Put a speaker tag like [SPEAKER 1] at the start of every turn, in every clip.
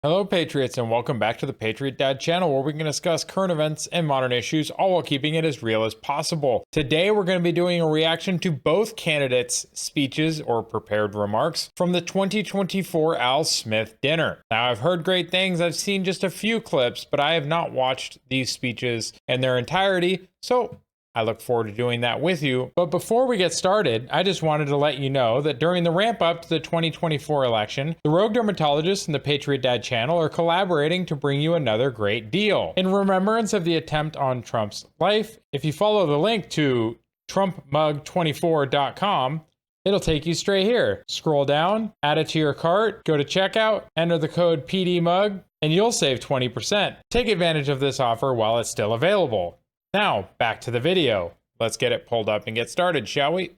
[SPEAKER 1] Hello Patriots, and welcome back to the Patriot Dad channel, where we can discuss current events and modern issues, all while keeping it as real as possible. Today we're going to be doing a reaction to both candidates' speeches or prepared remarks from the 2024 Al Smith dinner. Now, I've heard great things, I've seen just a few clips, but I have not watched these speeches in their entirety, so I look forward to doing that with you. But before we get started, I just wanted to let you know that during the ramp up to the 2024 election, the Rogue Dermatologist and the Patriot Dad channel are collaborating to bring you another great deal. In remembrance of the attempt on Trump's life, if you follow the link to trumpmug24.com, it'll take you straight here. Scroll down, add it to your cart, go to checkout, enter the code PDMUG, and you'll save 20%. Take advantage of this offer while it's still available. Now, back to the video. Let's get it pulled up and get started, shall we?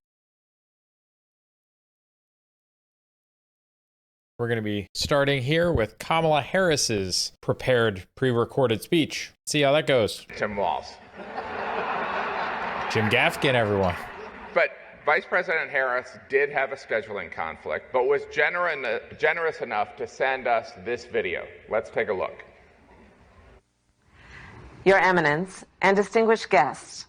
[SPEAKER 1] We're going to be starting here with Kamala Harris's prepared pre-recorded speech. See how that goes.
[SPEAKER 2] Tim Walz.
[SPEAKER 1] Jim Gaffigan, everyone.
[SPEAKER 2] But Vice President Harris did have a scheduling conflict, but was generous enough to send us this video. Let's take a look.
[SPEAKER 3] Your Eminence and distinguished guests,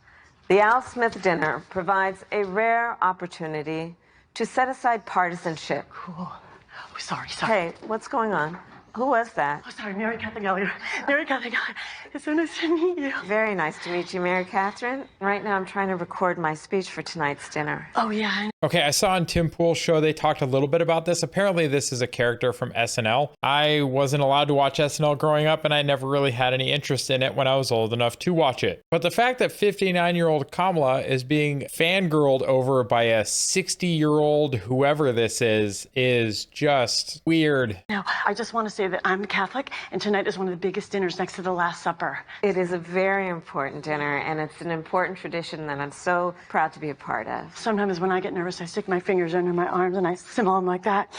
[SPEAKER 3] the Al Smith dinner provides a rare opportunity to set aside partisanship.
[SPEAKER 4] Cool. Oh, sorry.
[SPEAKER 3] Hey, what's going on? Who was that?
[SPEAKER 4] Oh, sorry, Mary Catherine Elliott. Mary Catherine Elliott. It's so nice to meet you.
[SPEAKER 3] Very nice to meet you, Mary Catherine. Right now I'm trying to record my speech for tonight's dinner.
[SPEAKER 4] Oh, yeah.
[SPEAKER 1] Okay, I saw on Tim Pool's show they talked a little bit about this. Apparently this is a character from SNL. I wasn't allowed to watch SNL growing up, and I never really had any interest in it when I was old enough to watch it. But the fact that 59-year-old Kamala is being fangirled over by a 60-year-old whoever this is just weird.
[SPEAKER 4] Now, I just want to say that I'm Catholic, and tonight is one of the biggest dinners next to the Last Supper.
[SPEAKER 3] It is a very important dinner, and it's an important tradition that I'm so proud to be a part of.
[SPEAKER 4] Sometimes when I get nervous, I stick my fingers under my arms and I simmer them like that.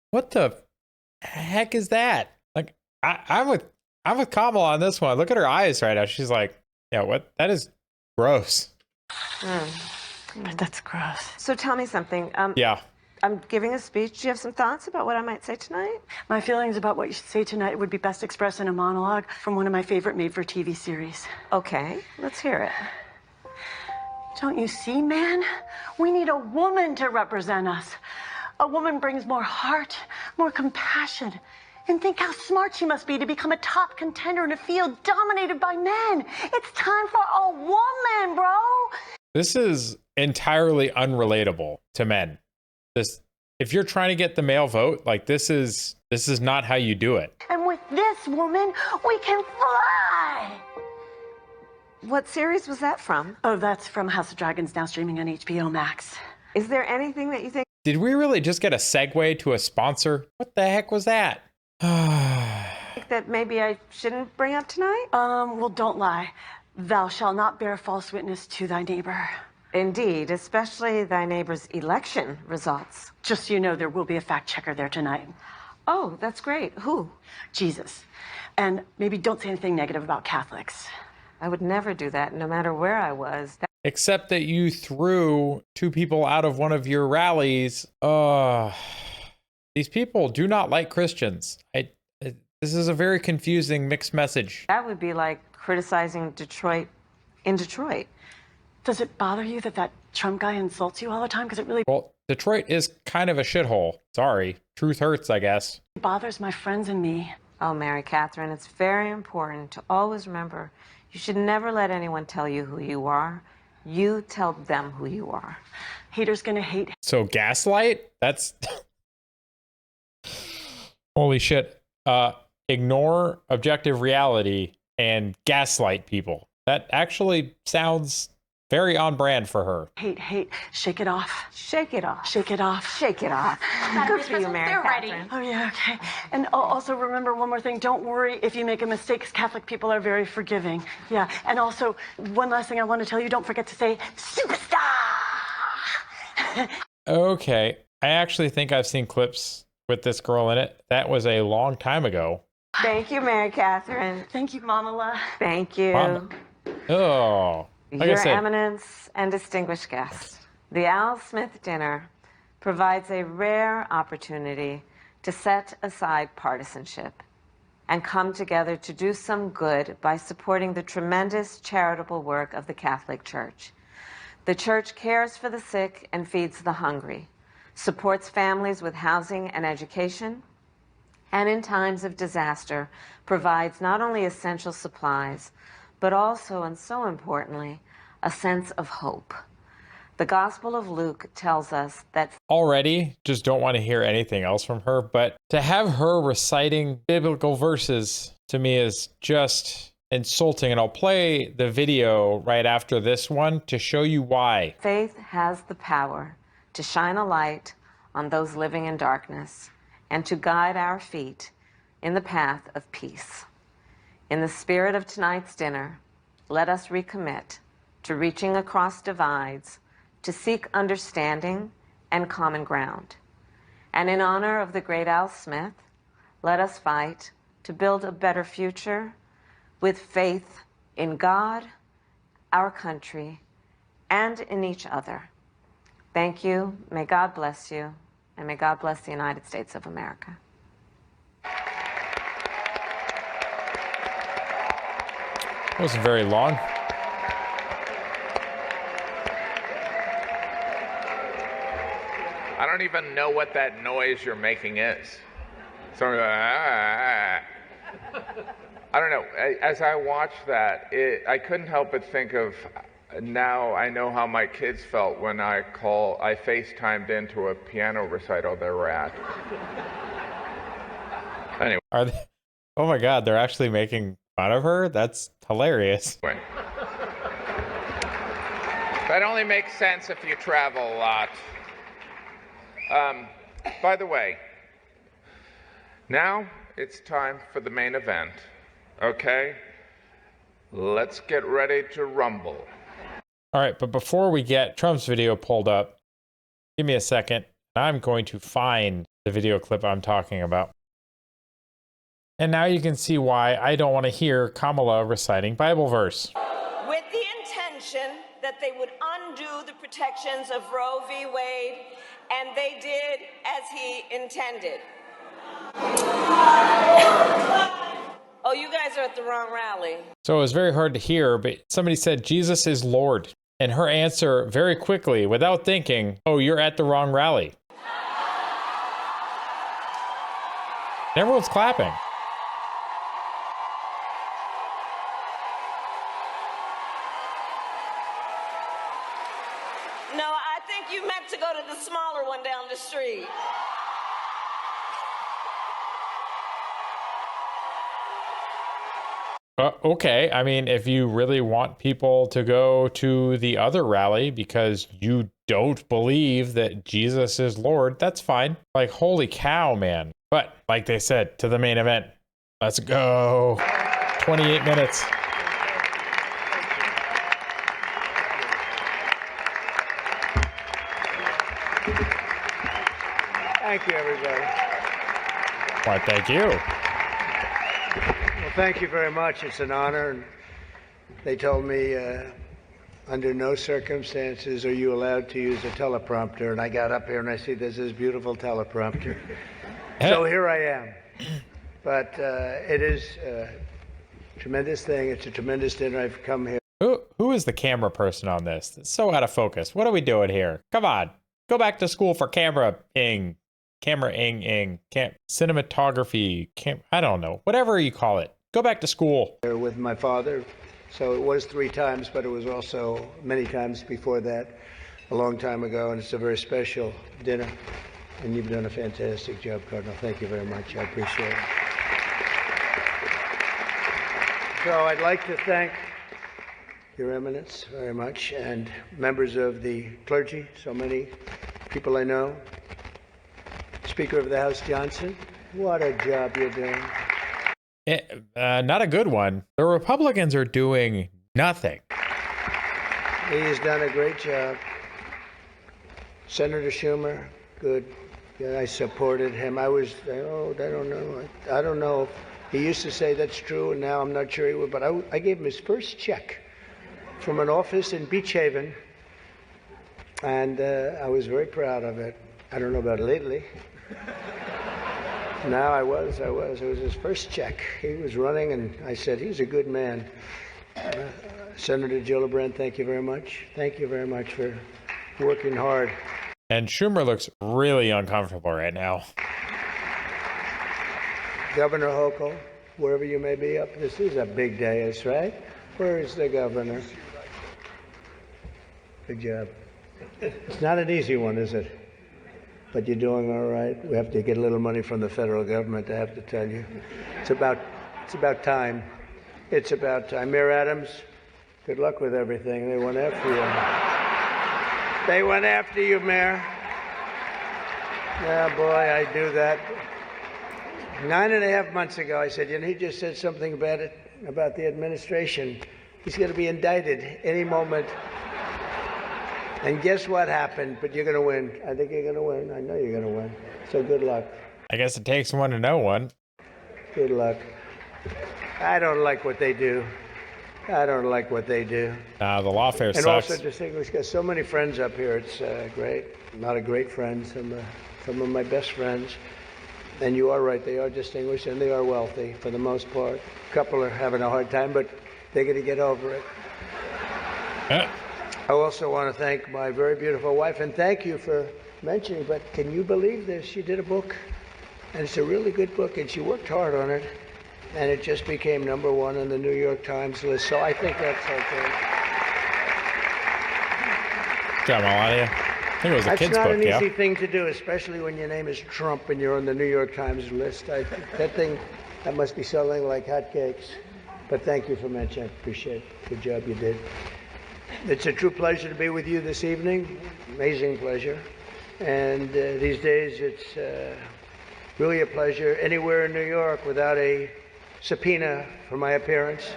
[SPEAKER 1] What the heck is that? Like, I'm with Kamala on this one. Look at her eyes right now. She's like, yeah, what? That is gross.
[SPEAKER 4] But that's gross.
[SPEAKER 3] So tell me something.
[SPEAKER 1] Yeah.
[SPEAKER 3] I'm giving a speech. Do you have some thoughts about what I might say tonight?
[SPEAKER 4] My feelings about what you should say tonight would be best expressed in a monologue from one of my favorite made-for-TV series.
[SPEAKER 3] Okay, let's hear it.
[SPEAKER 4] Don't you see, man? We need a woman to represent us. A woman brings more heart, more compassion. And think how smart she must be to become a top contender in a field dominated by men. It's time for a woman, bro.
[SPEAKER 1] This is entirely unrelatable to men. If you're trying to get the male vote, like this is not how you do it.
[SPEAKER 4] And with this woman, we can fly.
[SPEAKER 3] What series was that from?
[SPEAKER 4] Oh, that's from House of Dragons, now streaming on HBO Max.
[SPEAKER 3] Is there anything that you think
[SPEAKER 1] Did we really just get a segue to a sponsor? What the heck was that?
[SPEAKER 3] that maybe I shouldn't bring up tonight?
[SPEAKER 4] Well, don't lie. Thou shalt not bear false witness to thy neighbor.
[SPEAKER 3] Indeed, especially thy neighbor's election results.
[SPEAKER 4] Just so you know, there will be a fact checker there tonight.
[SPEAKER 3] Oh, that's great. Who?
[SPEAKER 4] Jesus. And maybe don't say anything negative about Catholics.
[SPEAKER 3] I would never do that, no matter where I was.
[SPEAKER 1] Except that you threw two people out of one of your rallies. These people do not like Christians. This is a very confusing mixed message.
[SPEAKER 3] That would be like criticizing Detroit in Detroit.
[SPEAKER 4] Does it bother you that Trump guy insults you all the time? Because it really
[SPEAKER 1] Well, Detroit is kind of a shithole. Sorry. Truth hurts, I guess.
[SPEAKER 4] bothers my friends and me.
[SPEAKER 3] Oh, Mary Catherine, it's very important to always remember you should never let anyone tell you who you are. You tell them who you are.
[SPEAKER 4] Haters gonna hate.
[SPEAKER 1] So gaslight? That's holy shit. Ignore objective reality and gaslight people. That actually sounds very on brand for her.
[SPEAKER 4] Hate. Shake it off.
[SPEAKER 3] Shake it off.
[SPEAKER 4] Shake it off.
[SPEAKER 3] Shake it off. Good for you, Mary Catherine.
[SPEAKER 4] Oh, yeah, okay. And also remember one more thing. Don't worry if you make a mistake, 'cause Catholic people are very forgiving. Yeah, and also one last thing I want to tell you. Don't forget to say, superstar!
[SPEAKER 1] Okay. I actually think I've seen clips with this girl in it. That was a long time ago.
[SPEAKER 3] Thank you, Mary Catherine.
[SPEAKER 4] Thank you, Mamala.
[SPEAKER 3] Thank you.
[SPEAKER 1] Mama. Oh. Like
[SPEAKER 3] Your
[SPEAKER 1] I said,
[SPEAKER 3] Eminence and distinguished guests, the Al Smith dinner provides a rare opportunity to set aside partisanship and come together to do some good by supporting the tremendous charitable work of the Catholic Church. The Church cares for the sick and feeds the hungry, supports families with housing and education, and in times of disaster provides not only essential supplies, but also, and so importantly, a sense of hope. The Gospel of Luke tells us that
[SPEAKER 1] already just don't want to hear anything else from her, but to have her reciting biblical verses to me is just insulting. And I'll play the video right after this one to show you why.
[SPEAKER 3] faith has the power to shine a light on those living in darkness and to guide our feet in the path of peace. In the spirit of tonight's dinner, let us recommit to reaching across divides, to seek understanding and common ground. And in honor of the great Al Smith, let us fight to build a better future with faith in God, our country, and in each other. Thank you. May God bless you, and may God bless the United States of America.
[SPEAKER 1] It wasn't very long.
[SPEAKER 2] I don't even know what that noise you're making is. So I don't know. As I watched that, I couldn't help but think of, now I know how my kids felt when I FaceTimed into a piano recital they were at. Anyway.
[SPEAKER 1] Are they? Oh my God, they're actually making fun of her? That's hilarious.
[SPEAKER 2] That only makes sense if you travel a lot. By the way, now it's time for the main event, okay? Let's get ready to rumble.
[SPEAKER 1] All right, but before we get Trump's video pulled up, give me a second. I'm going to find the video clip I'm talking about. And now you can see why I don't want to hear Kamala reciting Bible verse.
[SPEAKER 5] With the intention that they would undo the protections of Roe v. Wade, and they did as he intended. Oh, you guys are at the wrong rally.
[SPEAKER 1] So it was very hard to hear, but somebody said, Jesus is Lord. And her answer very quickly, without thinking, oh, you're at the wrong rally. And everyone's clapping.
[SPEAKER 5] No, I think you meant to go to the smaller one down the street.
[SPEAKER 1] Okay, I mean, if you really want people to go to the other rally because you don't believe that Jesus is Lord, that's fine. Like, holy cow, man. But like they said, to the main event. Let's go. 28 minutes.
[SPEAKER 6] Thank you, everybody.
[SPEAKER 1] Why, thank you.
[SPEAKER 6] Well, thank you very much. It's an honor. And they told me under no circumstances are you allowed to use a teleprompter. And I got up here and I see there's this beautiful teleprompter. So here I am. But it is a tremendous thing. It's a tremendous dinner. I've come here.
[SPEAKER 1] Who is the camera person on this? It's so out of focus. What are we doing here? Come on. Go back to school for camera-ing. Camera-ing. Cinematography. I don't know. Whatever you call it. Go back to school.
[SPEAKER 6] With my father. So it was 3 times, but it was also many times before that, a long time ago. And it's a very special dinner. And you've done a fantastic job, Cardinal. Thank you very much. I appreciate it. So I'd like to thank Your Eminence very much, and members of the clergy, so many people I know. Speaker of the House Johnson, what a job you're doing.
[SPEAKER 1] Not a good one. The Republicans are doing nothing.
[SPEAKER 6] He's done a great job. Senator Schumer, good. Yeah, I supported him. I don't know. He used to say that's true, and now I'm not sure he would, but I gave him his first check from an office in Beach Haven, and I was very proud of it. I don't know about lately. No, I was. It was his first check. He was running, and I said, he's a good man. Senator Gillibrand, thank you very much. Thank you very much for working hard.
[SPEAKER 1] And Schumer looks really uncomfortable right now.
[SPEAKER 6] Governor Hochul, wherever you may be up, this is a big day, that's right. Where is the governor? Good job. It's not an easy one, is it? But you're doing all right. We have to get a little money from the federal government, I have to tell you. It's about time. It's about time. Mayor Adams, good luck with everything. They went after you. They went after you, Mayor. Yeah, boy, I do that. 9.5 months ago, I said, he just said something about the administration. He's going to be indicted any moment. And guess what happened? But you're going to win. I think you're going to win. I know you're going to win. So good luck.
[SPEAKER 1] I guess it takes one to know one.
[SPEAKER 6] Good luck. I don't like what they do. I don't like what they do.
[SPEAKER 1] The lawfare
[SPEAKER 6] and
[SPEAKER 1] sucks.
[SPEAKER 6] Also distinguished, got so many friends up here. It's great. A lot of great friends. Some of my best friends. And you are right. They are distinguished and they are wealthy for the most part. A couple are having a hard time, but they're going to get over it. I also want to thank my very beautiful wife, and thank you for mentioning, but can you believe this? She did a book, and it's a really good book, and she worked hard on it, and it just became #1 on the New York Times list, so I think that's okay.
[SPEAKER 1] Good job, Melania. I think it was a kid's book,
[SPEAKER 6] That's not an
[SPEAKER 1] yeah?
[SPEAKER 6] easy thing to do, especially when your name is Trump and you're on the New York Times list. That must be selling like hotcakes. But thank you for mentioning. I appreciate it. Good job you did. It's a true pleasure to be with you this evening. Amazing pleasure. And these days, it's really a pleasure anywhere in New York without a subpoena for my appearance.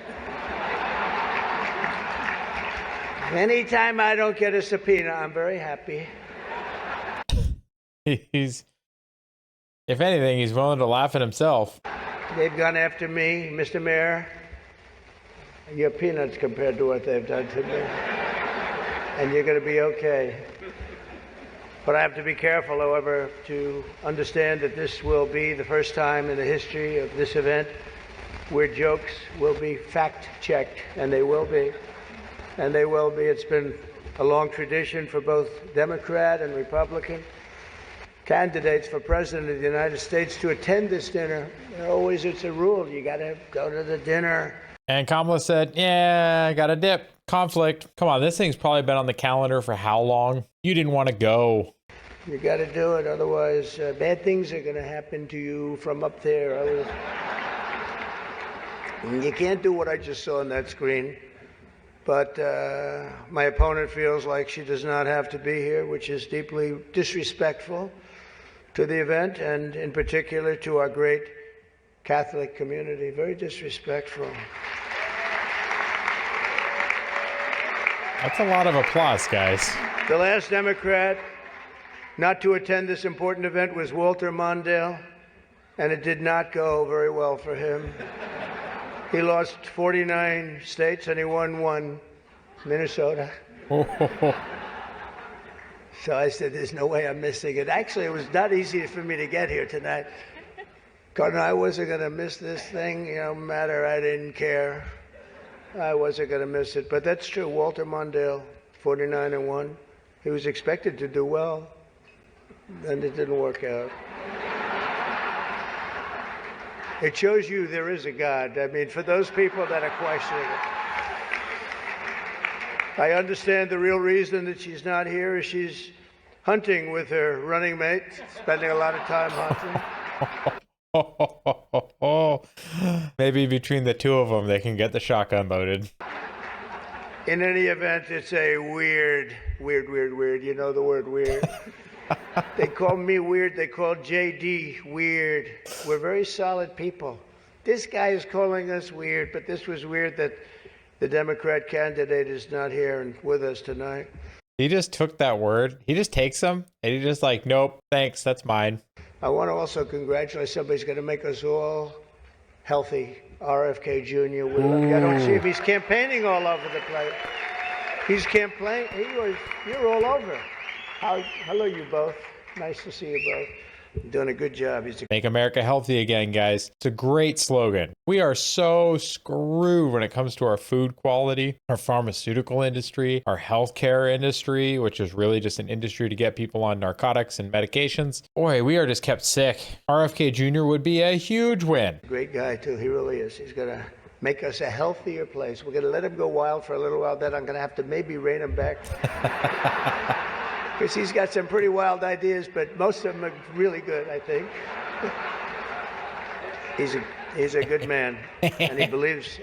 [SPEAKER 6] Anytime I don't get a subpoena, I'm very happy.
[SPEAKER 1] If anything, he's willing to laugh at himself.
[SPEAKER 6] They've gone after me, Mr. Mayor. You're peanuts compared to what they've done to me. And you're going to be okay. But I have to be careful, however, to understand that this will be the first time in the history of this event where jokes will be fact-checked, and they will be. And they will be. It's been a long tradition for both Democrat and Republican candidates for President of the United States to attend this dinner. It's a rule. You got to go to the dinner.
[SPEAKER 1] And Kamala said, yeah, I got a dip. Conflict. Come on, this thing's probably been on the calendar for how long? You didn't want to go.
[SPEAKER 6] You got to do it. Otherwise, bad things are going to happen to you from up there. You can't do what I just saw on that screen. But my opponent feels like she does not have to be here, which is deeply disrespectful to the event and in particular to our great Catholic community. Very disrespectful.
[SPEAKER 1] That's a lot of applause, guys.
[SPEAKER 6] The last Democrat not to attend this important event was Walter Mondale, and it did not go very well for him. He lost 49 states and he won 1, Minnesota. So I said, there's no way I'm missing it. Actually, it was not easy for me to get here tonight. Cardinal, I wasn't going to miss this thing, no matter, I didn't care. I wasn't going to miss it. But that's true. Walter Mondale, 49-1. He was expected to do well, and it didn't work out. It shows you there is a God. I mean, for those people that are questioning it. I understand the real reason that she's not here is she's hunting with her running mate, spending a lot of time hunting.
[SPEAKER 1] Maybe between the two of them, they can get the shotgun loaded.
[SPEAKER 6] In any event, it's a weird. You know the word weird. They call me weird. They call JD weird. We're very solid people. This guy is calling us weird, but this was weird that the Democrat candidate is not here and with us tonight.
[SPEAKER 1] He just took that word. He just takes them, and he just like, nope, thanks, that's mine.
[SPEAKER 6] I want to also congratulate somebody who's going to make us all healthy. RFK Jr. We love you. I don't see if he's campaigning all over the place. He's campaigning. You're all over. Hello, you both. Nice to see you both. Doing a good job.
[SPEAKER 1] Make America healthy again, guys. It's a great slogan. We are so screwed when it comes to our food quality, our pharmaceutical industry, our healthcare industry, which is really just an industry to get people on narcotics and medications. Boy, we are just kept sick. RFK Jr. would be a huge win.
[SPEAKER 6] Great guy, too. He really is. He's going to make us a healthier place. We're going to let him go wild for a little while. Then I'm going to have to maybe rein him back. Because he's got some pretty wild ideas, but most of them are really good, I think. He's a good man, and he believes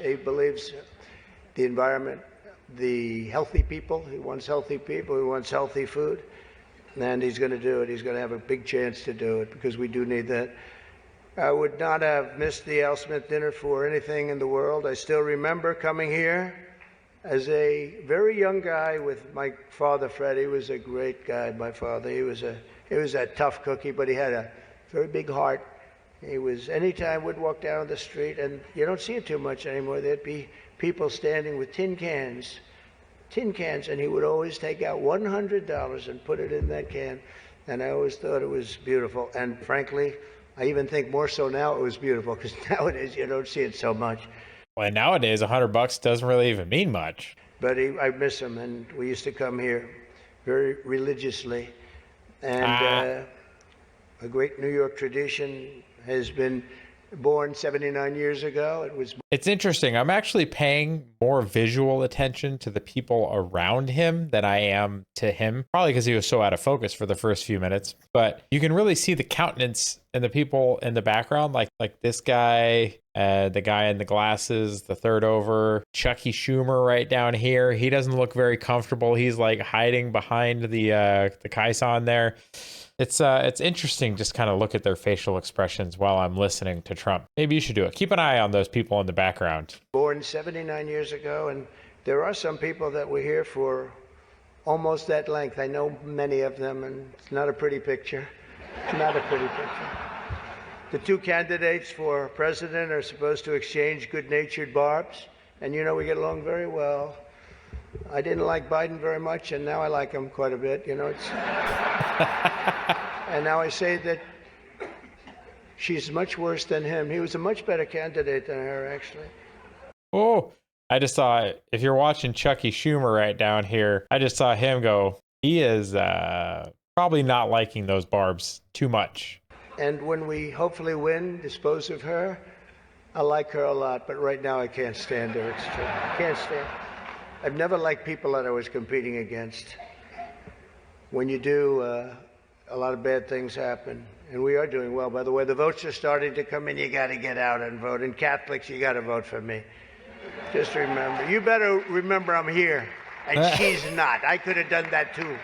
[SPEAKER 6] the environment, the healthy people. He wants healthy people. He wants healthy food, and he's going to do it. He's going to have a big chance to do it because we do need that. I would not have missed the Al Smith dinner for anything in the world. I still remember coming here as a very young guy with my father, Fred. He was a great guy, my father. He was a tough cookie, but he had a very big heart. He was, anytime we'd walk down the street, and you don't see it too much anymore, there'd be people standing with tin cans, and he would always take out $100 and put it in that can. And I always thought it was beautiful. And frankly, I even think more so now it was beautiful, because nowadays you don't see it so much.
[SPEAKER 1] Well, nowadays, $100 doesn't really even mean much.
[SPEAKER 6] But I miss him, and we used to come here very religiously. And a great New York tradition has been born 79 years ago.
[SPEAKER 1] It's interesting. I'm actually paying more visual attention to the people around him than I am to him, probably because he was so out of focus for the first few minutes. But you can really see the countenance and the people in the background, like this guy, the guy in the glasses, the third over, Chucky Schumer right down here. He doesn't look very comfortable. He's like hiding behind the caisson there. It's interesting just kind of look at their facial expressions while I'm listening to Trump. Maybe you should do it. Keep an eye on those people in the background.
[SPEAKER 6] Born 79 years ago, and there are some people that were here for almost that length. I know many of them, and it's not a pretty picture. Not a pretty picture. The two candidates for president are supposed to exchange good-natured barbs, and you know we get along very well. I didn't like Biden very much, and now I like him quite a bit. You know, it's and now I say that she's much worse than him. He was a much better candidate than her, actually.
[SPEAKER 1] Oh, I just saw, if you're watching Chucky Schumer right down here, I just saw him go, he is probably not liking those barbs too much.
[SPEAKER 6] And when we hopefully win, dispose of her, I like her a lot, but right now I can't stand her. It's true. I can't stand her. I've never liked people that I was competing against. When you do, a lot of bad things happen. And we are doing well. By the way, the votes are starting to come in. You got to get out and vote. And Catholics, you got to vote for me. Just remember. You better remember I'm here. And she's not. I could have done that too.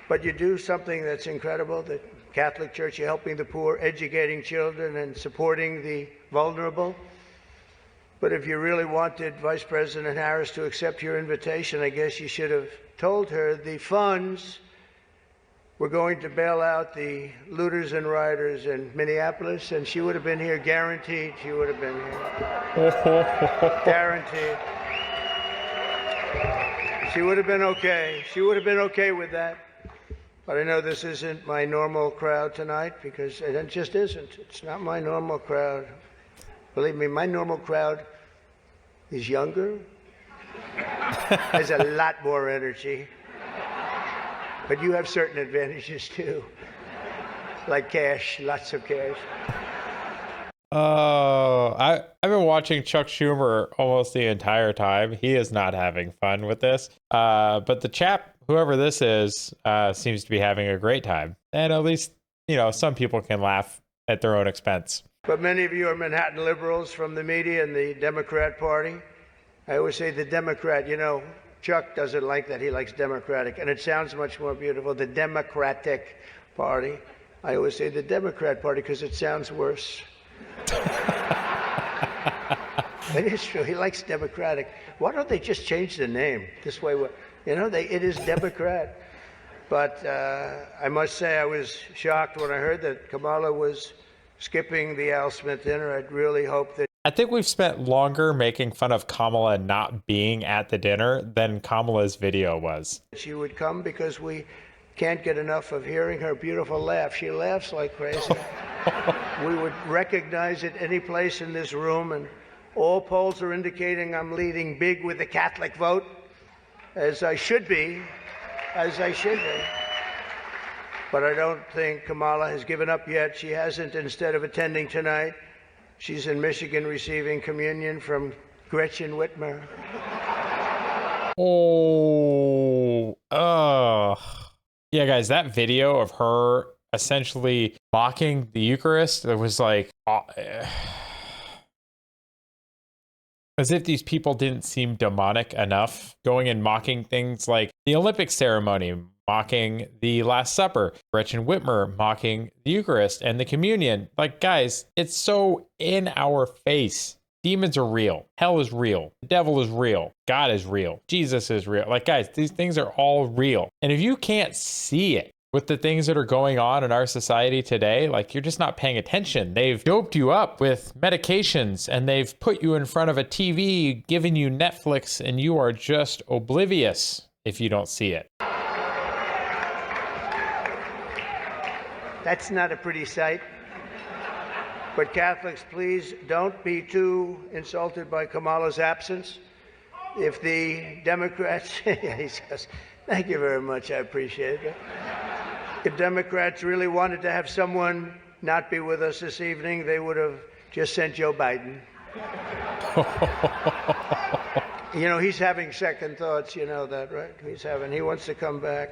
[SPEAKER 6] But you do something that's incredible. The Catholic Church, you're helping the poor, educating children, and supporting the vulnerable. But if you really wanted Vice President Harris to accept your invitation, I guess you should have told her the funds were going to bail out the looters and rioters in Minneapolis, and she would have been here, guaranteed. She would have been here. Guaranteed. She would have been okay. She would have been okay with that. But I know this isn't my normal crowd tonight, because it just isn't. It's not my normal crowd. Believe me, my normal crowd is younger, has a lot more energy, but you have certain advantages too, like cash, lots of cash.
[SPEAKER 1] Oh, I've been watching Chuck Schumer almost the entire time. He is not having fun with this, but the chap, whoever this is, seems to be having a great time, and at least, you know, some people can laugh at their own expense.
[SPEAKER 6] But many of you are Manhattan liberals from the media and the Democrat Party. I always say the Democrat, you know, Chuck doesn't like that. He likes Democratic, and it sounds much more beautiful, the Democratic Party. I always say the Democrat Party because it sounds worse. It is true. He likes Democratic. Why don't they just change the name? This way, you know, it is Democrat. But I must say I was shocked when I heard that Kamala was skipping the Al Smith dinner. I'd really hoped that.
[SPEAKER 1] I think we've spent longer making fun of Kamala not being at the dinner than Kamala's video was.
[SPEAKER 6] She would come because we can't get enough of hearing her beautiful laugh. She laughs like crazy. We would recognize it any place in this room, and all polls are indicating I'm leading big with the Catholic vote, as I should be, But I don't think Kamala has given up yet. She hasn't. Instead of attending tonight, she's in Michigan receiving communion from Gretchen Whitmer.
[SPEAKER 1] Oh, yeah, guys, that video of her essentially mocking the Eucharist, it was like, as if these people didn't seem demonic enough, going and mocking things like the Olympic ceremony, mocking the Last Supper, Gretchen Whitmer mocking the Eucharist and the communion. Like, guys, it's so in our face. Demons are real. Hell is real. The devil is real. God is real. Jesus is real. Like, guys, these things are all real. And if you can't see it with the things that are going on in our society today, like, you're just not paying attention. They've doped you up with medications and they've put you in front of a TV, giving you Netflix, and you are just oblivious if you don't see it.
[SPEAKER 6] That's not a pretty sight. But Catholics, please don't be too insulted by Kamala's absence. If the Democrats, he says, thank you very much, I appreciate it. If Democrats really wanted to have someone not be with us this evening, they would have just sent Joe Biden. You know, he's having second thoughts, you know that, right? He wants to come back.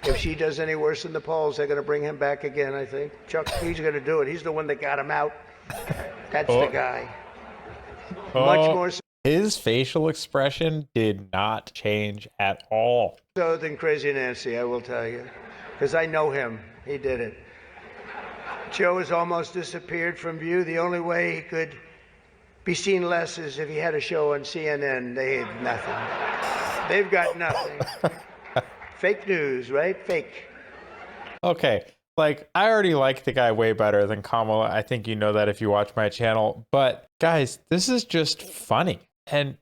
[SPEAKER 6] If she does any worse in the polls, they're going to bring him back again, I think. Chuck, he's going to do it. He's the one that got him out. That's the guy. Much more
[SPEAKER 1] His facial expression did not change at all.
[SPEAKER 6] so than Crazy Nancy, I will tell you. Because I know him. He did it. Joe has almost disappeared from view. The only way he could be seen less is if he had a show on CNN. They had nothing. They've got nothing. Fake news, right? Fake.
[SPEAKER 1] Okay, like, I already like the guy way better than Kamala. I think you know that if you watch my channel. But guys, this is just funny. And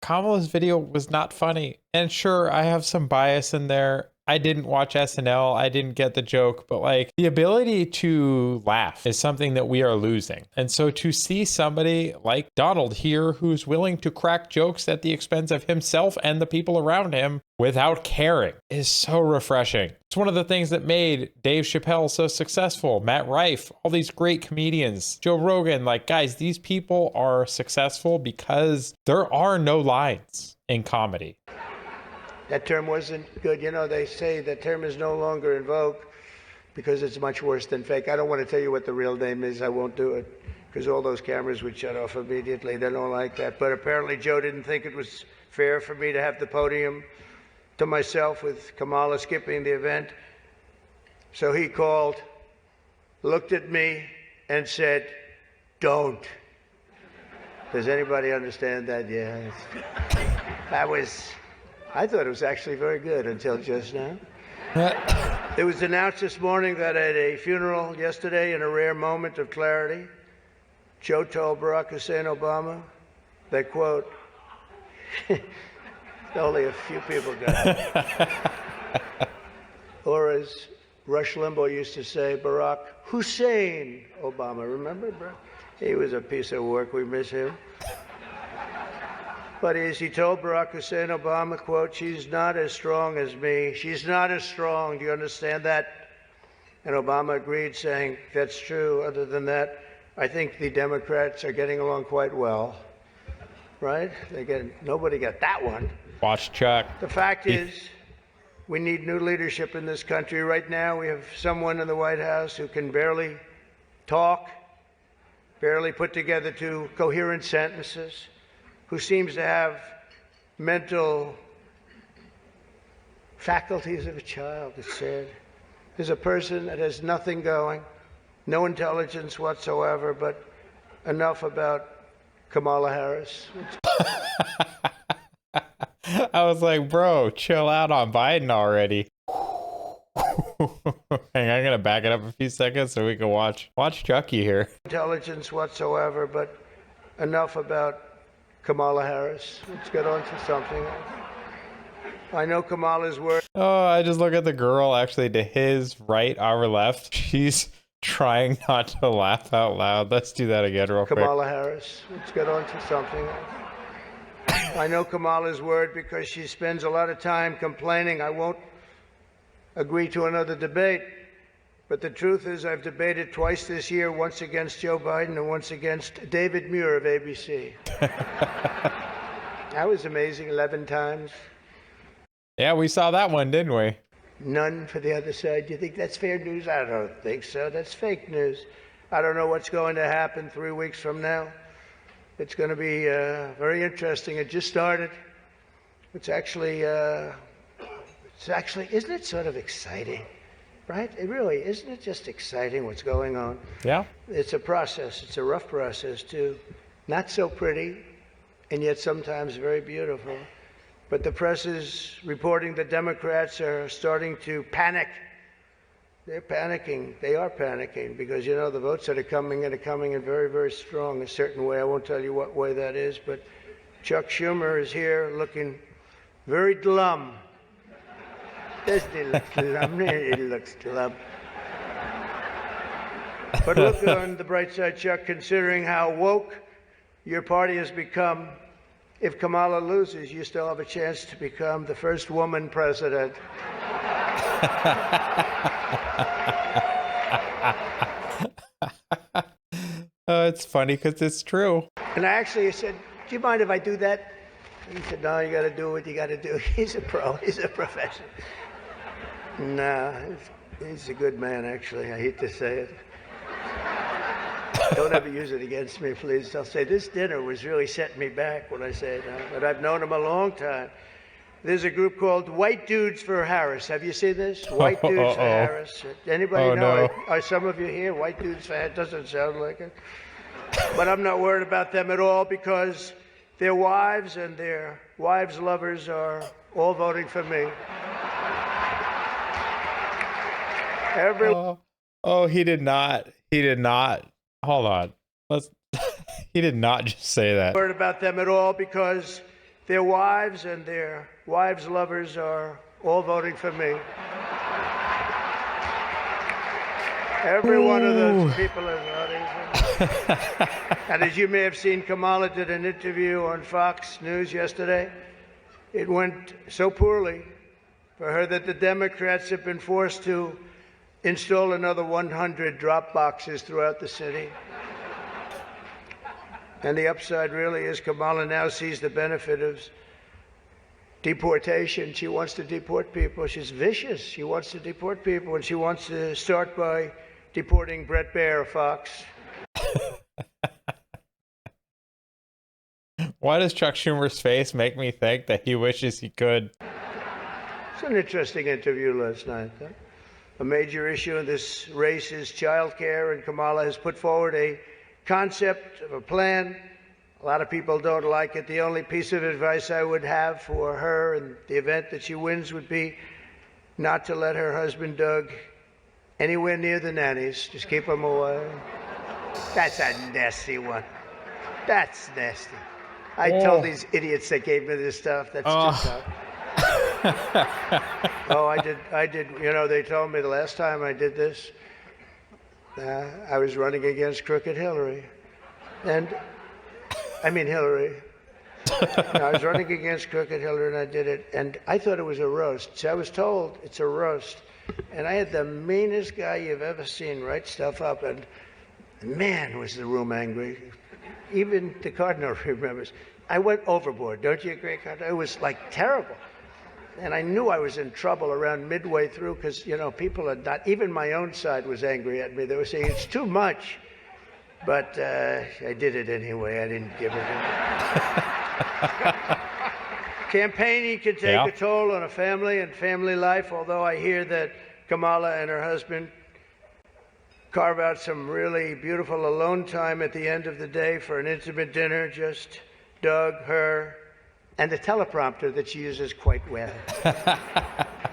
[SPEAKER 1] Kamala's video was not funny. And sure, I have some bias in there. I didn't watch SNL. I didn't get the joke, but like, the ability to laugh is something that we are losing. And so to see somebody like Donald here, who's willing to crack jokes at the expense of himself and the people around him without caring, is so refreshing. It's one of the things that made Dave Chappelle so successful, Matt Rife, all these great comedians, Joe Rogan. Like, guys, these people are successful because there are no lines in comedy.
[SPEAKER 6] That term wasn't good. You know, they say that term is no longer in vogue because it's much worse than fake. I don't want to tell you what the real name is. I won't do it because all those cameras would shut off immediately. They don't like that. But apparently Joe didn't think it was fair for me to have the podium to myself with Kamala skipping the event. So he called, looked at me, and said, don't. Does anybody understand that? Yeah. I thought it was actually very good until just now. It was announced this morning that at a funeral yesterday, in a rare moment of clarity, Joe told Barack Hussein Obama that, quote, only a few people got it. Or as Rush Limbaugh used to say, Barack Hussein Obama. Remember, bro? He was a piece of work. We miss him. But as he told Barack Hussein Obama, quote, she's not as strong as me. She's not as strong. Do you understand that? And Obama agreed, saying, that's true. Other than that, I think the Democrats are getting along quite well. Right? Nobody got that one.
[SPEAKER 1] Watch Chuck.
[SPEAKER 6] The fact is, we need new leadership in this country. Right now, we have someone in the White House who can barely talk, barely put together two coherent sentences, who seems to have mental faculties of a child, it's said. There's a person that has nothing going, no intelligence whatsoever, but enough about Kamala Harris.
[SPEAKER 1] I was like, bro, chill out on Biden already. Hang on, I'm gonna back it up a few seconds so we can watch Chucky here.
[SPEAKER 6] Intelligence whatsoever, but enough about Kamala Harris. Let's get on to something else. I know Kamala's word.
[SPEAKER 1] Oh, I just look at the girl actually to his right, our left. She's trying not to laugh out loud. Let's do that again real quick.
[SPEAKER 6] Kamala Harris. Let's get on to something else. I know Kamala's word because she spends a lot of time complaining. I won't agree to another debate. But the truth is, I've debated twice this year, once against Joe Biden and once against David Muir of ABC. That was amazing, 11 times.
[SPEAKER 1] Yeah, we saw that one, didn't we?
[SPEAKER 6] None for the other side. Do you think that's fair news? I don't think so. That's fake news. I don't know what's going to happen 3 weeks from now. It's going to be very interesting. It just started. It's actually, isn't it sort of exciting? Right? It really, isn't it just exciting what's going on?
[SPEAKER 1] Yeah.
[SPEAKER 6] It's a process. It's a rough process, too. Not so pretty, and yet sometimes very beautiful. But the press is reporting the Democrats are starting to panic. They're panicking. They are panicking because, you know, the votes that are coming in very, very strong a certain way. I won't tell you what way that is, but Chuck Schumer is here looking very glum. Doesn't he look glum? He looks glum. But look on the bright side, Chuck, considering how woke your party has become. If Kamala loses, you still have a chance to become the first woman president.
[SPEAKER 1] It's funny because it's true.
[SPEAKER 6] And I actually said, do you mind if I do that? He said, no, you got to do what you got to do. He's a pro. He's a professional. No, he's a good man, actually. I hate to say it. Don't ever use it against me, please. I'll say this dinner was really setting me back when I say it now, but I've known him a long time. There's a group called White Dudes for Harris. Have you seen this? White Dudes for Harris. Anybody know?
[SPEAKER 1] No.
[SPEAKER 6] Are some of you here? White Dudes for Harris? Doesn't sound like it. But I'm not worried about them at all because their wives and their wives' lovers are all voting for me.
[SPEAKER 1] He did not. He did not. Hold on. He did not just say that.
[SPEAKER 6] Worried about them at all because their wives and their wives' lovers are all voting for me. Every one of those people is voting for me. And as you may have seen, Kamala did an interview on Fox News yesterday. It went so poorly for her that the Democrats have been forced to install another 100 drop boxes throughout the city. And the upside really is Kamala now sees the benefit of deportation. She wants to deport people. She's vicious. She wants to deport people, and she wants to start by deporting Brett Baer of Fox.
[SPEAKER 1] Why does Chuck Schumer's face make me think that he wishes he could?
[SPEAKER 6] It's an interesting interview last night, huh? A major issue in this race is child care, and Kamala has put forward a concept of a plan. A lot of people don't like it. The only piece of advice I would have for her in the event that she wins would be not to let her husband, Doug, anywhere near the nannies. Just keep them away. That's a nasty one. That's nasty. I told these idiots that gave me this stuff. That's too tough. I did. You know, they told me the last time I did this, I was running against crooked Hillary. Hillary. I was running against crooked Hillary, and I did it. And I thought it was a roast. So I was told it's a roast. And I had the meanest guy you've ever seen write stuff up. And man, was the room angry. Even the Cardinal remembers. I went overboard. Don't you agree, Cardinal? It was like terrible. And I knew I was in trouble around midway through because, you know, people are not, even my own side was angry at me. They were saying it's too much. But I did it anyway. I didn't give it in. Campaigning can take a toll on a family and family life, although I hear that Kamala and her husband carve out some really beautiful alone time at the end of the day for an intimate dinner, just Doug, her, and a teleprompter that she uses quite well.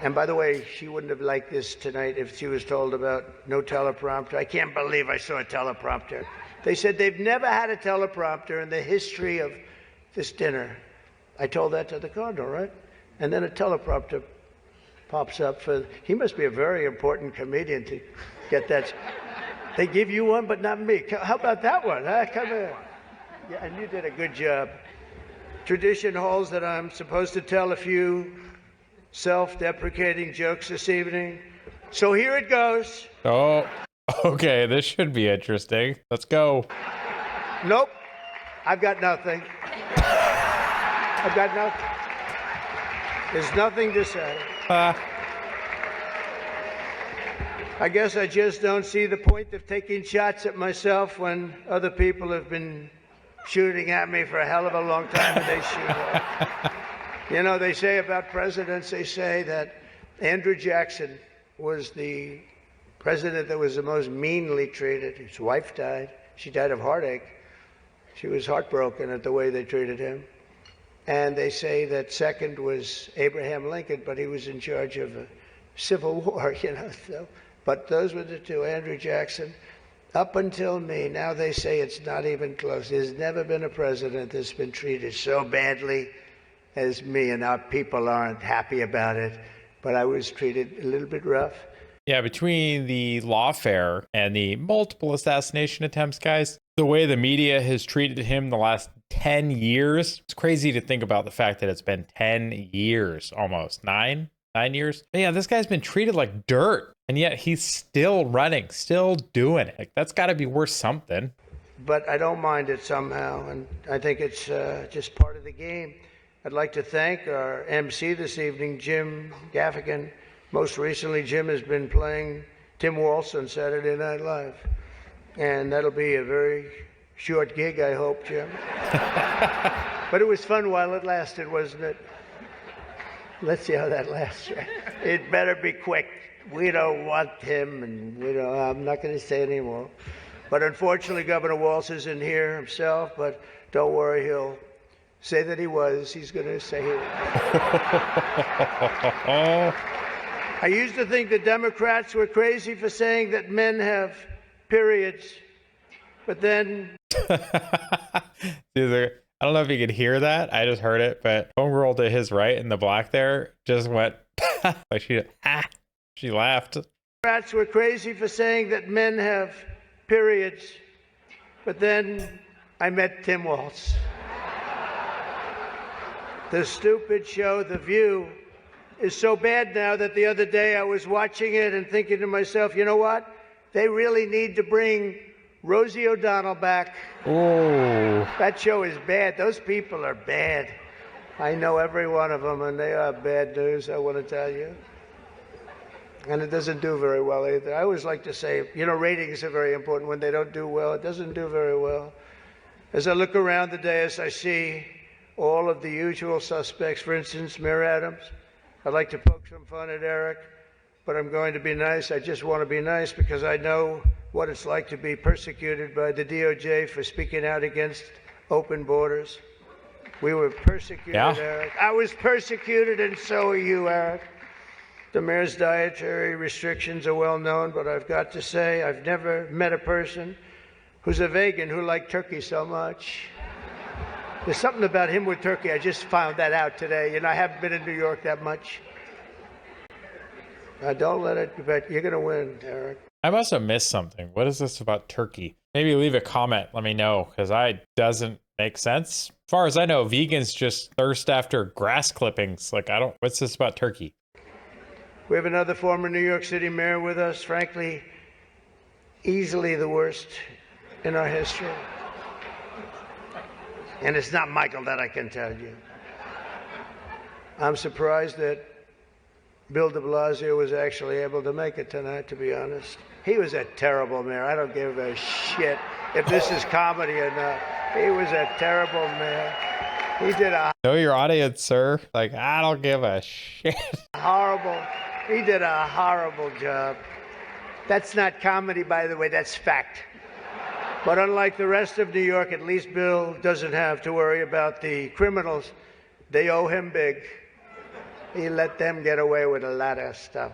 [SPEAKER 6] And by the way, she wouldn't have liked this tonight if she was told about no teleprompter. I can't believe I saw a teleprompter. They said they've never had a teleprompter in the history of this dinner. I told that to the Cardinal, right? and then a teleprompter pops up for, he must be a very important comedian to get that. They give you one, but not me. How about that one? Huh? Come here. Yeah, and you did a good job. Tradition holds that I'm supposed to tell a few self-deprecating jokes this evening. So here it goes.
[SPEAKER 1] Oh, okay. This should be interesting. Let's go.
[SPEAKER 6] Nope. I've got nothing. I've got nothing. There's nothing to say. I guess I just don't see the point of taking shots at myself when other people have been shooting at me for a hell of a long time and they shoot at. You know, they say about presidents, they say that Andrew Jackson was the president that was the most meanly treated. His wife died. She died of heartache. She was heartbroken at the way they treated him. And they say that second was Abraham Lincoln, but he was in charge of a civil war, you know. So, but those were the two, Andrew Jackson. Up until me, now they say it's not even close. There's never been a president that's been treated so badly as me, and our people aren't happy about it. But I was treated a little bit rough.
[SPEAKER 1] Yeah, between the lawfare and the multiple assassination attempts, guys, the way the media has treated him the last 10 years, it's crazy to think about the fact that it's been 10 years, almost 9 years. But yeah, this guy's been treated like dirt, and yet he's still running, still doing it. Like, that's got to be worth something.
[SPEAKER 6] But I don't mind it somehow, and I think it's just part of the game. I'd like to thank our MC this evening, Jim Gaffigan. Most recently, Jim has been playing Tim Walsh on Saturday Night Live. And that'll be a very short gig, I hope, Jim. But it was fun while it lasted, wasn't it? Let's see how that lasts. It better be quick. We don't want him, and I'm not going to say anymore. But unfortunately, Governor Walsh isn't here himself, but don't worry, he'll say that he was. He's going to say he was. I used to think the Democrats were crazy for saying that men have periods, but then...
[SPEAKER 1] I don't know if you could hear that. I just heard it, but homegirl to his right in the black there just went like she laughed.
[SPEAKER 6] Democrats were crazy for saying that men have periods, but then I met Tim Walsh. The stupid show, The View, is so bad now that the other day I was watching it and thinking to myself, you know what? They really need to bring Rosie O'Donnell back.
[SPEAKER 1] Oh.
[SPEAKER 6] That show is bad. Those people are bad. I know every one of them, and they are bad news, I want to tell you. And it doesn't do very well either. I always like to say, ratings are very important. When they don't do well, it doesn't do very well. As I look around the dais, I see all of the usual suspects. For instance, Mayor Adams. I'd like to poke some fun at Eric, but I'm going to be nice. I just want to be nice because I know what it's like to be persecuted by the DOJ for speaking out against open borders. We were persecuted,
[SPEAKER 1] yeah.
[SPEAKER 6] Eric. I was persecuted, and so are you, Eric. The mayor's dietary restrictions are well known, but I've got to say I've never met a person who's a vegan who liked turkey so much. There's something about him with turkey. I just found that out today. I haven't been in New York that much. Don't let it, but you're going to win, Eric.
[SPEAKER 1] I must have missed something. What is this about turkey? Maybe leave a comment. Let me know, because it doesn't make sense. As far as I know, vegans just thirst after grass clippings. What's this about turkey?
[SPEAKER 6] We have another former New York City mayor with us, frankly, easily the worst in our history. And it's not Michael, that I can tell you. I'm surprised that Bill de Blasio was actually able to make it tonight, to be honest. He was a terrible mayor. I don't give a shit if this is comedy or not. He was a terrible mayor. He did a...
[SPEAKER 1] Know your audience, sir. I don't give a shit.
[SPEAKER 6] He did a horrible job. That's not comedy, by the way. That's fact. But unlike the rest of New York, at least Bill doesn't have to worry about the criminals. They owe him big. He let them get away with a lot of stuff.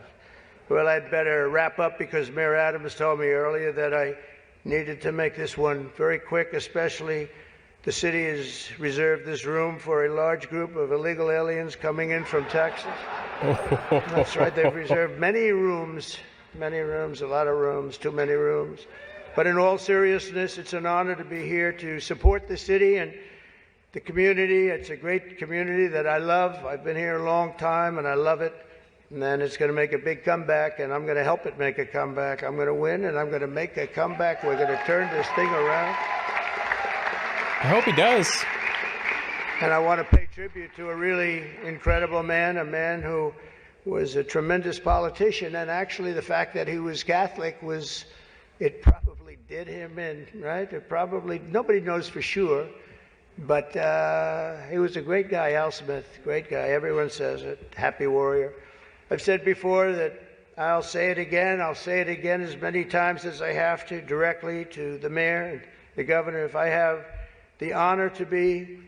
[SPEAKER 6] Well, I'd better wrap up because Mayor Adams told me earlier that I needed to make this one very quick, especially The city has reserved this room for a large group of illegal aliens coming in from Texas. That's right, they've reserved many rooms, a lot of rooms, too many rooms. But in all seriousness, it's an honor to be here to support the city and the community. It's a great community that I love. I've been here a long time and I love it. And then it's going to make a big comeback, and I'm going to help it make a comeback. I'm going to win, and I'm going to make a comeback. We're going to turn this thing around.
[SPEAKER 1] I hope he does.
[SPEAKER 6] And I want to pay tribute to a really incredible man, a man who was a tremendous politician. And actually, the fact that he was Catholic it probably did him in, right? It probably, nobody knows for sure. But he was a great guy, Al Smith, great guy. Everyone says it, happy warrior. I've said before that I'll say it again as many times as I have to, directly to the mayor and the governor. If I have the honor to be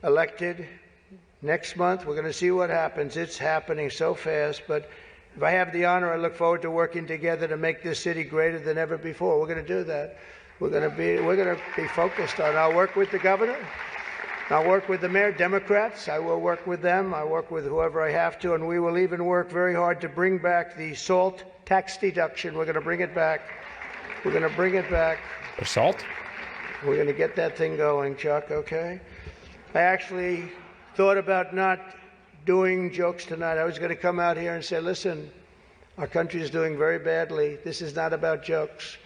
[SPEAKER 6] elected next month, we're going to see what happens. It's happening so fast, but if I have the honor, I look forward to working together to make this city greater than ever before. We're going to do that. We're going to be focused on. I'll work with the governor. I'll work with the mayor, Democrats. I will work with them. I work with whoever I have to, and we will even work very hard to bring back the SALT tax deduction. We're going to bring it back. We're going to bring it back.
[SPEAKER 1] For salt?
[SPEAKER 6] We're going to get that thing going, Chuck, okay? I actually thought about not doing jokes tonight. I was going to come out here and say, listen, our country is doing very badly. This is not about jokes.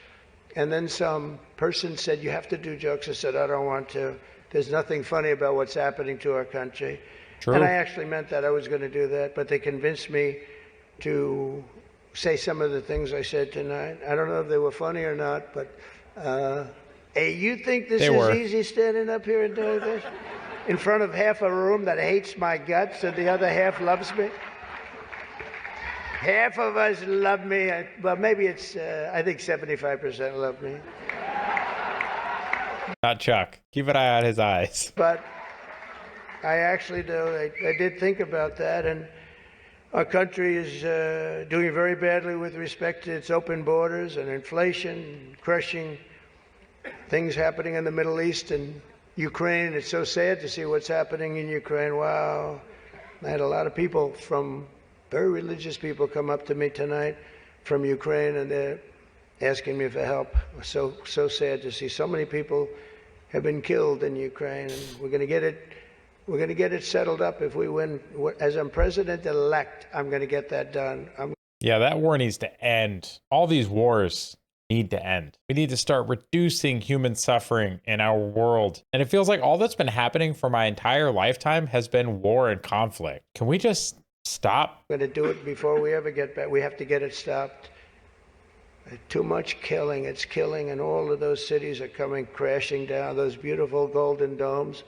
[SPEAKER 6] And then some person said, you have to do jokes. I said, I don't want to. There's nothing funny about what's happening to our country.
[SPEAKER 1] True.
[SPEAKER 6] And I actually meant that. I was going to do that. But they convinced me to say some of the things I said tonight. I don't know if they were funny or not, but hey, you think this is easy standing up here and doing this? In front of half a room that hates my guts and the other half loves me? Half of us love me. Well, maybe it's, I think 75% love me.
[SPEAKER 1] Not Chuck. Keep an eye on his eyes.
[SPEAKER 6] But I actually do. I did think about that. And our country is doing very badly with respect to its open borders and inflation, crushing things happening in the Middle East and Ukraine. It's so sad to see what's happening in Ukraine. Wow. I had a lot of people very religious people come up to me tonight from Ukraine, and they're asking me for help. So sad to see so many people have been killed in Ukraine, and we're going to get it settled up if we win. As I'm president-elect, I'm going to get that done.
[SPEAKER 1] Yeah, that war needs to end. All these wars need to end. We need to start reducing human suffering in our world. And it feels like all that's been happening for my entire lifetime has been war and conflict. Can we just stop?
[SPEAKER 6] We're going to do it before we ever get back. We have to get it stopped. Too much killing. It's killing, and all of those cities are coming crashing down. Those beautiful golden domes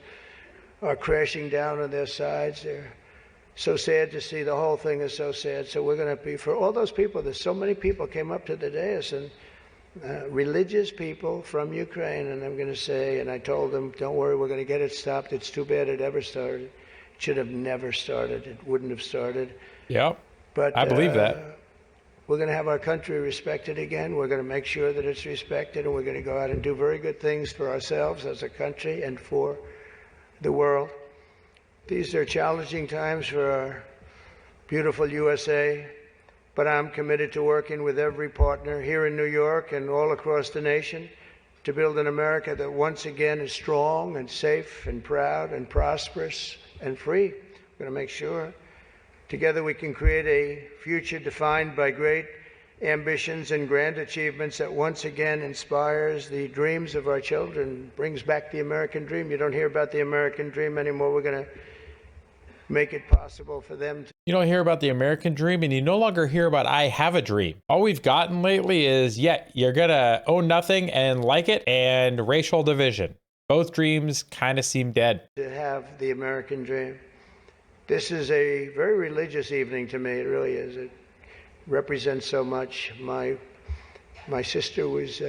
[SPEAKER 6] are crashing down on their sides. They're so sad to see. The whole thing is so sad. So we're going to be, for all those people, there's so many people came up to the dais, and religious people from Ukraine, and I'm going to say, and I told them, don't worry, we're going to get it stopped. It's too bad it ever started. It should have never started. It wouldn't have started.
[SPEAKER 1] Yep.
[SPEAKER 6] But
[SPEAKER 1] I believe that.
[SPEAKER 6] We're going to have our country respected again. We're going to make sure that it's respected, and we're going to go out and do very good things for ourselves as a country and for the world. These are challenging times for our beautiful USA, but I'm committed to working with every partner here in New York and all across the nation to build an America that once again is strong and safe and proud and prosperous and free. We're going to make sure together we can create a future defined by great ambitions and grand achievements that once again inspires the dreams of our children, brings back the American dream. You don't hear about the American dream anymore. We're going to make it possible for them to.
[SPEAKER 1] You don't hear about the American dream, and you no longer hear about I have a dream. All we've gotten lately is, you're going to own nothing and like it, and racial division. Both dreams kind of seem dead.
[SPEAKER 6] To have the American dream. This is a very religious evening to me. It really is. It represents so much. My sister was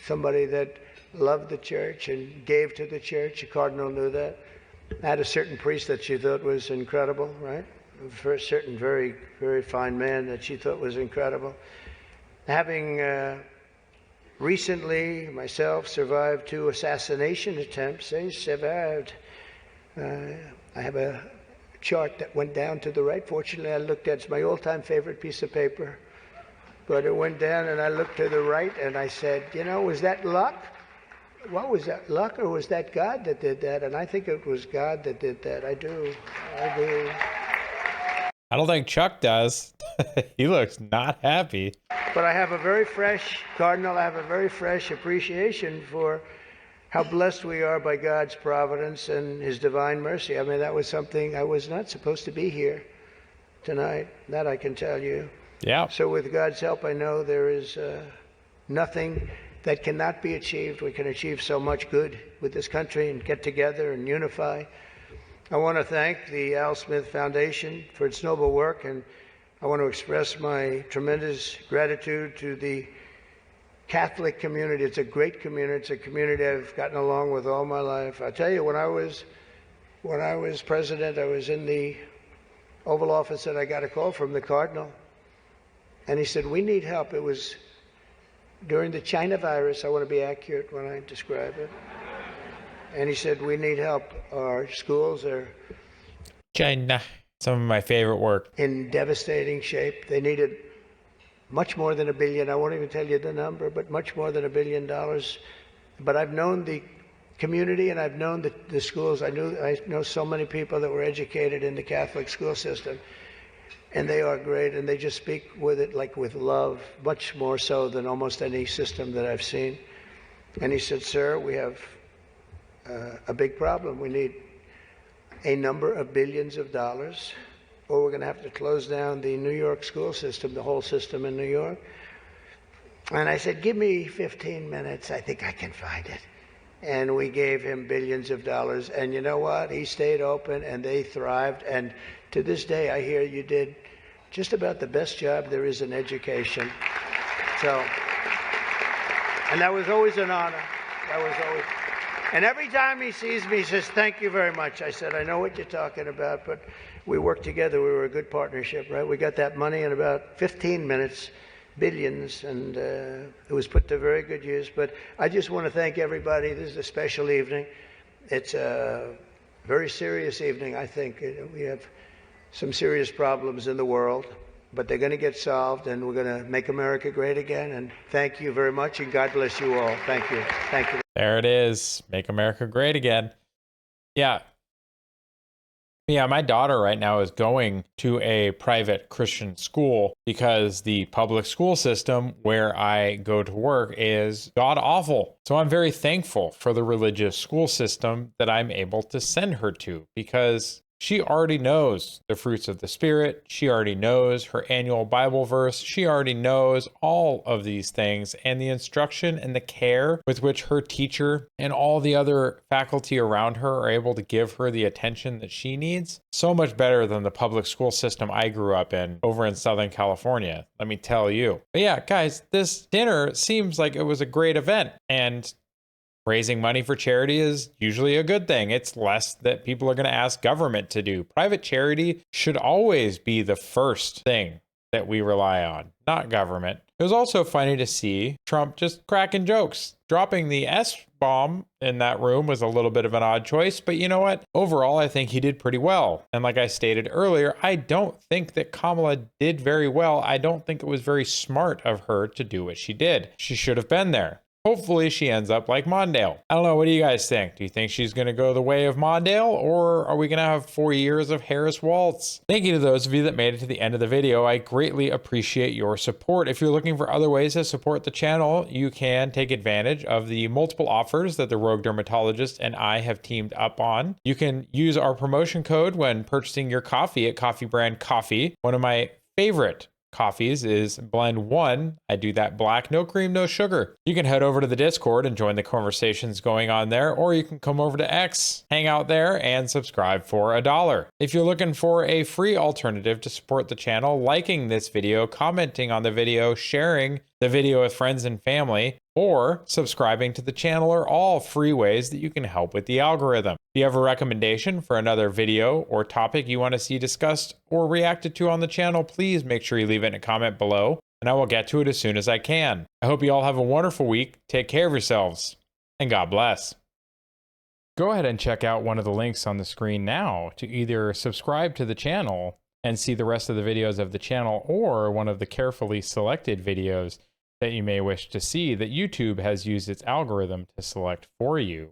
[SPEAKER 6] somebody that loved the church and gave to the church. The Cardinal knew that. Had a certain priest that she thought was incredible, right? For a certain very, very fine man that she thought was incredible. Having recently, myself, survived 2 assassination attempts. I survived. I have a chart that went down to the right. Fortunately, I looked at it's my all-time favorite piece of paper. But it went down, and I looked to the right, and I said, you know, was that luck? What was that, luck, or was that God that did that? And I think it was God that did that. I do.
[SPEAKER 1] I don't think Chuck does. He looks not happy.
[SPEAKER 6] But I have a very fresh, Cardinal, I have a very fresh appreciation for how blessed we are by God's providence and his divine mercy. I mean, that was something, I was not supposed to be here tonight. That I can tell you.
[SPEAKER 1] Yeah.
[SPEAKER 6] So with God's help, I know there is nothing that cannot be achieved. We can achieve so much good with this country and get together and unify. I want to thank the Al Smith Foundation for its noble work, and I want to express my tremendous gratitude to the Catholic community. It's a great community. It's a community I've gotten along with all my life. I tell you, when I was president, I was in the Oval Office, and I got a call from the Cardinal, and he said, we need help. It was during the China virus. I want to be accurate when I describe it. And he said, we need help. Our schools are
[SPEAKER 1] China. Some of my favorite work.
[SPEAKER 6] In devastating shape. They needed much more than $1 billion. I won't even tell you the number, but much more than $1 billion. But I've known the community, and I've known the schools. I know so many people that were educated in the Catholic school system, and they are great, and they just speak with it like with love, much more so than almost any system that I've seen. And he said, sir, we have a big problem. We need a number of billions of dollars, or we're going to have to close down the New York school system, the whole system in New York. And I said, give me 15 minutes. I think I can find it. And we gave him billions of dollars. And you know what? He stayed open, and they thrived. And to this day, I hear you did just about the best job there is in education. So, and that was always an honor. That was always. And every time he sees me, he says, thank you very much. I said, I know what you're talking about, but we worked together. We were a good partnership, right? We got that money in about 15 minutes, billions, and it was put to very good use. But I just want to thank everybody. This is a special evening. It's a very serious evening, I think. We have some serious problems in the world, but they're going to get solved, and we're going to make America great again. And thank you very much, and God bless you all. Thank you. Thank you.
[SPEAKER 1] There it is. Make America great again. Yeah. Yeah, my daughter right now is going to a private Christian school because the public school system where I go to work is god awful. So I'm very thankful for the religious school system that I'm able to send her to, because she already knows the fruits of the Spirit. She already knows her annual Bible verse. She already knows all of these things, and the instruction and the care with which her teacher and all the other faculty around her are able to give her the attention that she needs. So much better than the public school system I grew up in over in Southern California, let me tell you. But yeah, guys, this dinner seems like it was a great event, and raising money for charity is usually a good thing. It's less that people are going to ask government to do. Private charity should always be the first thing that we rely on, not government. It was also funny to see Trump just cracking jokes. Dropping the S-bomb in that room was a little bit of an odd choice, but you know what? Overall, I think he did pretty well. And like I stated earlier, I don't think that Kamala did very well. I don't think it was very smart of her to do what she did. She should have been there. Hopefully she ends up like Mondale. I don't know. What do you guys think? Do you think she's going to go the way of Mondale, or are we going to have 4 years of Harris Waltz? Thank you to those of you that made it to the end of the video. I greatly appreciate your support. If you're looking for other ways to support the channel, you can take advantage of the multiple offers that the Rogue Dermatologist and I have teamed up on. You can use our promotion code when purchasing your coffee at Coffee Brand Coffee. One of my favorite coffees is Blend 1. I do that black, no cream, no sugar. You can head over to the Discord and join the conversations going on there, or you can come over to X, hang out there, and subscribe for $1. If you're looking for a free alternative to support the channel, liking this video, commenting on the video, sharing the video with friends and family, or subscribing to the channel are all free ways that you can help with the algorithm. If you have a recommendation for another video or topic you want to see discussed or reacted to on the channel, please make sure you leave it in a comment below. and I will get to it as soon as I can. I hope you all have a wonderful week. Take care of yourselves, and God bless. Go ahead and check out one of the links on the screen now to either subscribe to the channel and see the rest of the videos of the channel, or one of the carefully selected videos that you may wish to see that YouTube has used its algorithm to select for you.